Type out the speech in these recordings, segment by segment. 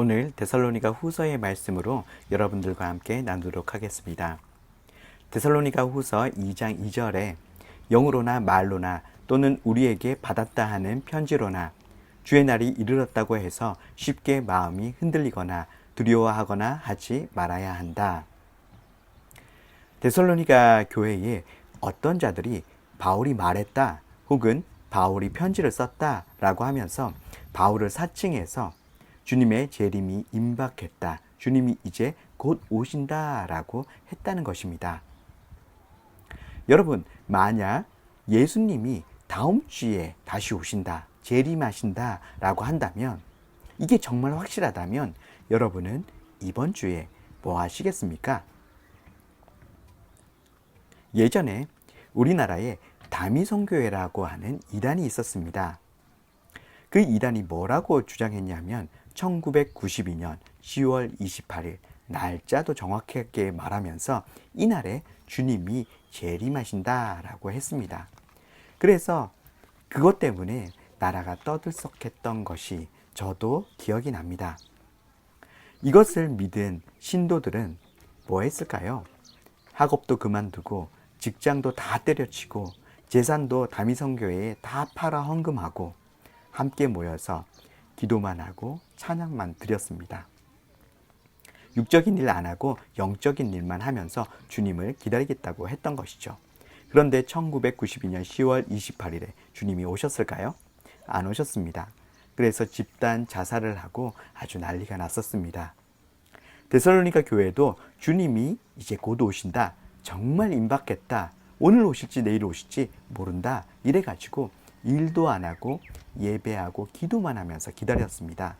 오늘 데살로니가 후서의 말씀으로 여러분들과 함께 나누도록 하겠습니다. 데살로니가 후서 2장 2절에 영으로나 말로나 또는 우리에게 받았다 하는 편지로나 주의 날이 이르렀다고 해서 쉽게 마음이 흔들리거나 두려워하거나 하지 말아야 한다. 데살로니가 교회에 어떤 자들이 바울이 말했다 혹은 바울이 편지를 썼다 라고 하면서 바울을 사칭해서 주님의 재림이 임박했다, 주님이 이제 곧 오신다 라고 했다는 것입니다. 여러분, 만약 예수님이 다음 주에 다시 오신다, 재림하신다 라고 한다면, 이게 정말 확실하다면 여러분은 이번 주에 뭐 하시겠습니까? 예전에 우리나라에 다미성교회라고 하는 이단이 있었습니다. 그 이단이 뭐라고 주장했냐면 1992년 10월 28일, 날짜도 정확하게 말하면서 이날에 주님이 재림하신다라고 했습니다. 그래서 그것 때문에 나라가 떠들썩했던 것이 저도 기억이 납니다. 이것을 믿은 신도들은 뭐 했을까요? 학업도 그만두고 직장도 다 때려치고 재산도 다미성교회에 다 팔아 헌금하고 함께 모여서 기도만 하고 찬양만 드렸습니다. 육적인 일 안 하고 영적인 일만 하면서 주님을 기다리겠다고 했던 것이죠. 그런데 1992년 10월 28일에 주님이 오셨을까요? 안 오셨습니다. 그래서 집단 자살을 하고 아주 난리가 났었습니다. 데살로니가 교회도 주님이 이제 곧 오신다, 정말 임박했다, 오늘 오실지 내일 오실지 모른다 이래가지고 일도 안 하고 예배하고 기도만 하면서 기다렸습니다.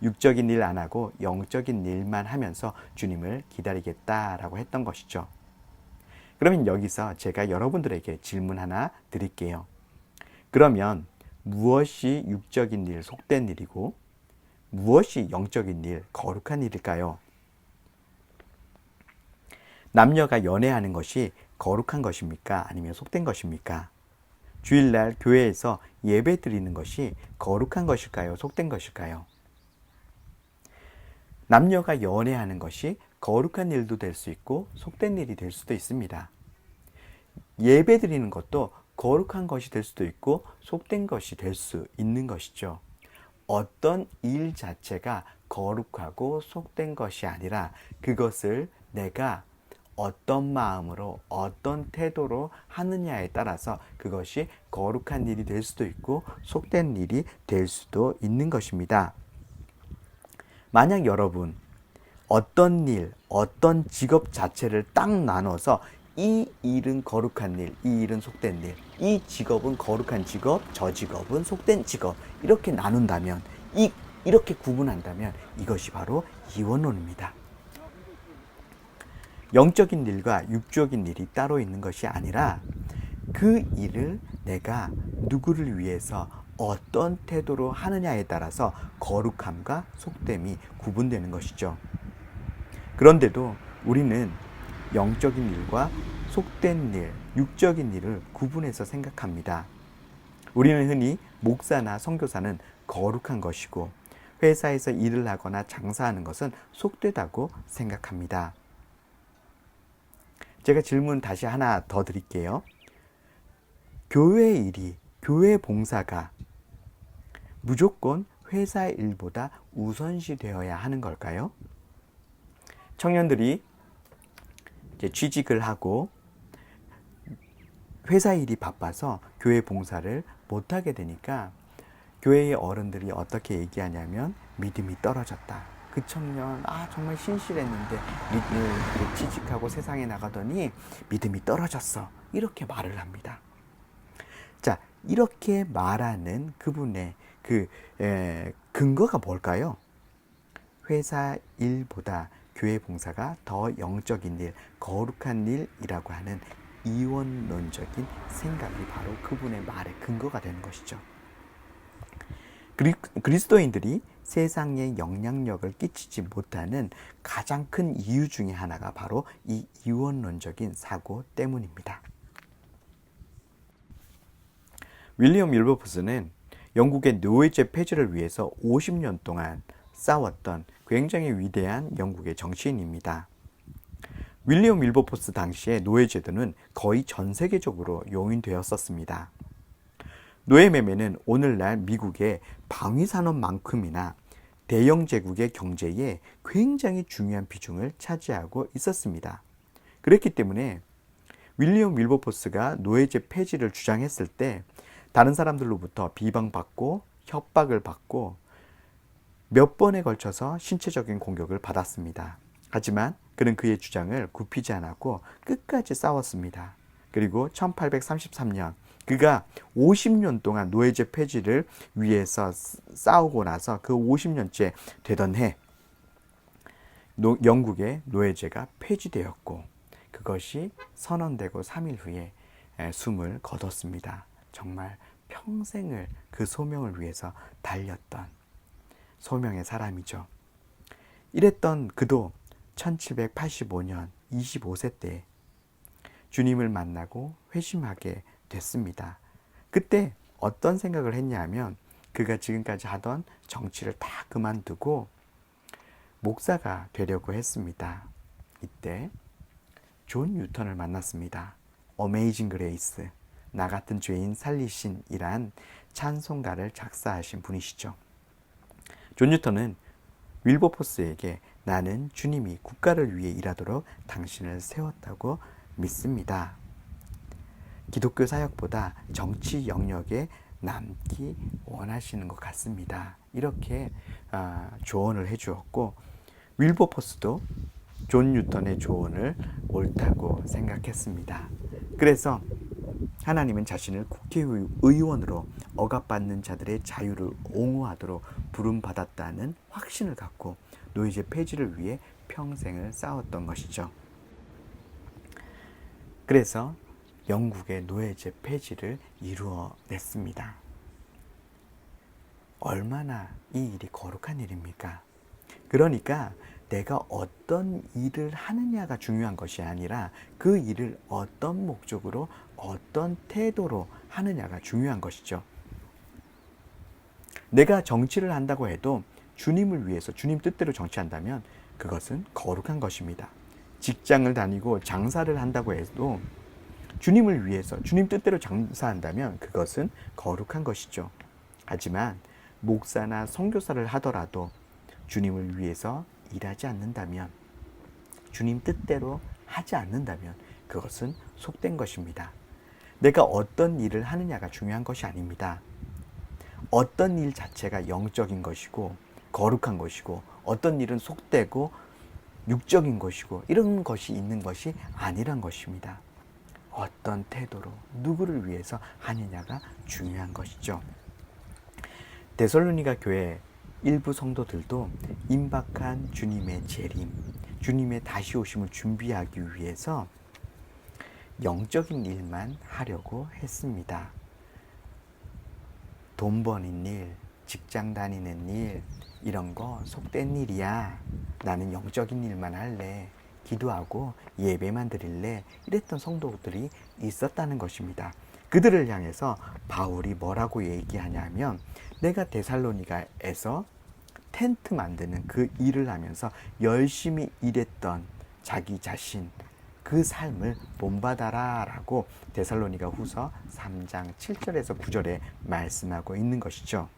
육적인 일 안 하고 영적인 일만 하면서 주님을 기다리겠다라고 했던 것이죠. 그러면 여기서 제가 여러분들에게 질문 하나 드릴게요. 그러면 무엇이 육적인 일, 속된 일이고 무엇이 영적인 일, 거룩한 일일까요? 남녀가 연애하는 것이 거룩한 것입니까? 아니면 속된 것입니까? 주일날 교회에서 예배 드리는 것이 거룩한 것일까요? 속된 것일까요? 남녀가 연애하는 것이 거룩한 일도 될 수 있고 속된 일이 될 수도 있습니다. 예배 드리는 것도 거룩한 것이 될 수도 있고 속된 것이 될 수 있는 것이죠. 어떤 일 자체가 거룩하고 속된 것이 아니라 그것을 내가 어떤 마음으로 어떤 태도로 하느냐에 따라서 그것이 거룩한 일이 될 수도 있고 속된 일이 될 수도 있는 것입니다. 만약 여러분 어떤 일, 어떤 직업 자체를 딱 나눠서 이 일은 거룩한 일, 이 일은 속된 일, 이 직업은 거룩한 직업, 저 직업은 속된 직업 이렇게 나눈다면, 이렇게 구분한다면 이것이 바로 이원론입니다. 영적인 일과 육적인 일이 따로 있는 것이 아니라 그 일을 내가 누구를 위해서 어떤 태도로 하느냐에 따라서 거룩함과 속됨이 구분되는 것이죠. 그런데도 우리는 영적인 일과 속된 일, 육적인 일을 구분해서 생각합니다. 우리는 흔히 목사나 선교사는 거룩한 것이고 회사에서 일을 하거나 장사하는 것은 속되다고 생각합니다. 제가 질문 다시 하나 더 드릴게요. 교회 일이, 교회 봉사가 무조건 회사 일보다 우선시 되어야 하는 걸까요? 청년들이 이제 취직을 하고 회사 일이 바빠서 교회 봉사를 못하게 되니까 교회의 어른들이 어떻게 얘기하냐면 믿음이 떨어졌다. 그 청년 정말 신실했는데 취직하고 세상에 나가더니 믿음이 떨어졌어. 이렇게 말을 합니다. 자, 이렇게 말하는 그분의 근거가 뭘까요? 회사 일보다 교회 봉사가 더 영적인 일, 거룩한 일이라고 하는 이원론적인 생각이 바로 그분의 말의 근거가 되는 것이죠. 그리스도인들이 세상에 영향력을 끼치지 못하는 가장 큰 이유 중에 하나가 바로 이 이원론적인 사고 때문입니다. 윌리엄 윌버포스는 영국의 노예제 폐지를 위해서 50년 동안 싸웠던 굉장히 위대한 영국의 정치인입니다. 윌리엄 윌버포스 당시에 노예제도는 거의 전 세계적으로 용인되었었습니다. 노예매매는 오늘날 미국의 방위산업만큼이나 대영 제국의 경제에 굉장히 중요한 비중을 차지하고 있었습니다. 그렇기 때문에 윌리엄 윌버포스가 노예제 폐지를 주장했을 때 다른 사람들로부터 비방받고 협박을 받고 몇 번에 걸쳐서 신체적인 공격을 받았습니다. 하지만 그는 그의 주장을 굽히지 않았고 끝까지 싸웠습니다. 그리고 1833년 그가 50년 동안 노예제 폐지를 위해서 싸우고 나서 그 50년째 되던 해 영국의 노예제가 폐지되었고 그것이 선언되고 3일 후에 숨을 거뒀습니다. 정말 평생을 그 소명을 위해서 달렸던 소명의 사람이죠. 이랬던 그도 1785년 25세 때 주님을 만나고 회심하게 됐습니다. 그때 어떤 생각을 했냐면 그가 지금까지 하던 정치를 다 그만두고 목사가 되려고 했습니다. 이때 존 뉴턴을 만났습니다. 어메이징 그레이스, 나 같은 죄인 살리신이란 찬송가를 작사하신 분이시죠. 존 뉴턴은 윌버포스에게 나는 주님이 국가를 위해 일하도록 당신을 세웠다고 믿습니다. 기독교 사역보다 정치 영역에 남기 원하시는 것 같습니다. 이렇게 조언을 해주었고 윌버포스도 존 뉴턴의 조언을 옳다고 생각했습니다. 그래서 하나님은 자신을 국회의원으로 억압받는 자들의 자유를 옹호하도록 부름받았다는 확신을 갖고 노예제 폐지를 위해 평생을 싸웠던 것이죠. 그래서 영국의 노예제 폐지를 이루어냈습니다. 얼마나 이 일이 거룩한 일입니까? 그러니까 내가 어떤 일을 하느냐가 중요한 것이 아니라 그 일을 어떤 목적으로 어떤 태도로 하느냐가 중요한 것이죠. 내가 정치를 한다고 해도 주님을 위해서 주님 뜻대로 정치한다면 그것은 거룩한 것입니다. 직장을 다니고 장사를 한다고 해도 주님을 위해서 주님 뜻대로 장사한다면 그것은 거룩한 것이죠. 하지만 목사나 선교사를 하더라도 주님을 위해서 일하지 않는다면 주님 뜻대로 하지 않는다면 그것은 속된 것입니다. 내가 어떤 일을 하느냐가 중요한 것이 아닙니다. 어떤 일 자체가 영적인 것이고 거룩한 것이고 어떤 일은 속되고 육적인 것이고 이런 것이 있는 것이 아니란 것입니다. 어떤 태도로 누구를 위해서 하느냐가 중요한 것이죠. 데살로니가 교회 일부 성도들도 임박한 주님의 재림, 주님의 다시 오심을 준비하기 위해서 영적인 일만 하려고 했습니다. 돈 버는 일, 직장 다니는 일, 이런 거 속된 일이야. 나는 영적인 일만 할래. 기도하고 예배만 드릴래. 이랬던 성도들이 있었다는 것입니다. 그들을 향해서 바울이 뭐라고 얘기하냐면 내가 데살로니가에서 텐트 만드는 그 일을 하면서 열심히 일했던 자기 자신 그 삶을 본받아라 라고 데살로니가 후서 3장 7절에서 9절에 말씀하고 있는 것이죠.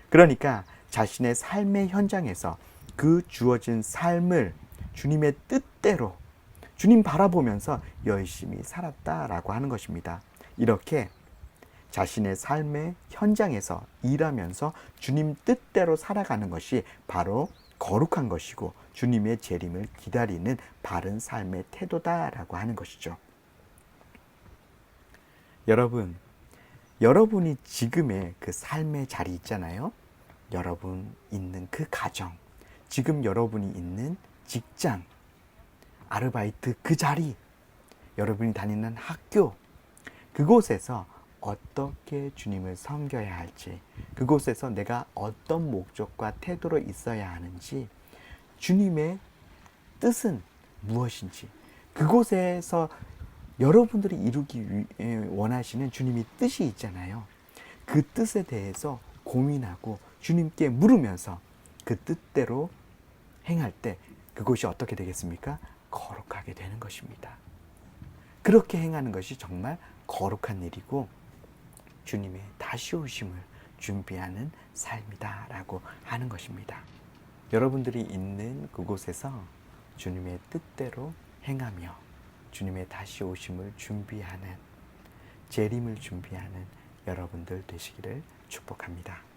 그러니까 자신의 삶의 현장에서 그 주어진 삶을 주님의 뜻대로 주님 바라보면서 열심히 살았다라고 하는 것입니다. 이렇게 자신의 삶의 현장에서 일하면서 주님 뜻대로 살아가는 것이 바로 거룩한 것이고 주님의 재림을 기다리는 바른 삶의 태도다라고 하는 것이죠. 여러분이 지금의 그 삶의 자리 있잖아요. 여러분 있는 그 가정, 지금 여러분이 있는 직장, 아르바이트 그 자리, 여러분이 다니는 학교, 그곳에서 어떻게 주님을 섬겨야 할지, 그곳에서 내가 어떤 목적과 태도로 있어야 하는지, 주님의 뜻은 무엇인지, 그곳에서 여러분들이 이루기 원하시는 주님의 뜻이 있잖아요. 그 뜻에 대해서 고민하고 주님께 물으면서 그 뜻대로 행할 때 그것이 어떻게 되겠습니까? 거룩하게 되는 것입니다. 그렇게 행하는 것이 정말 거룩한 일이고 주님의 다시 오심을 준비하는 삶이다라고 하는 것입니다. 여러분들이 있는 그곳에서 주님의 뜻대로 행하며 주님의 다시 오심을 준비하는, 재림을 준비하는 여러분들 되시기를 축복합니다.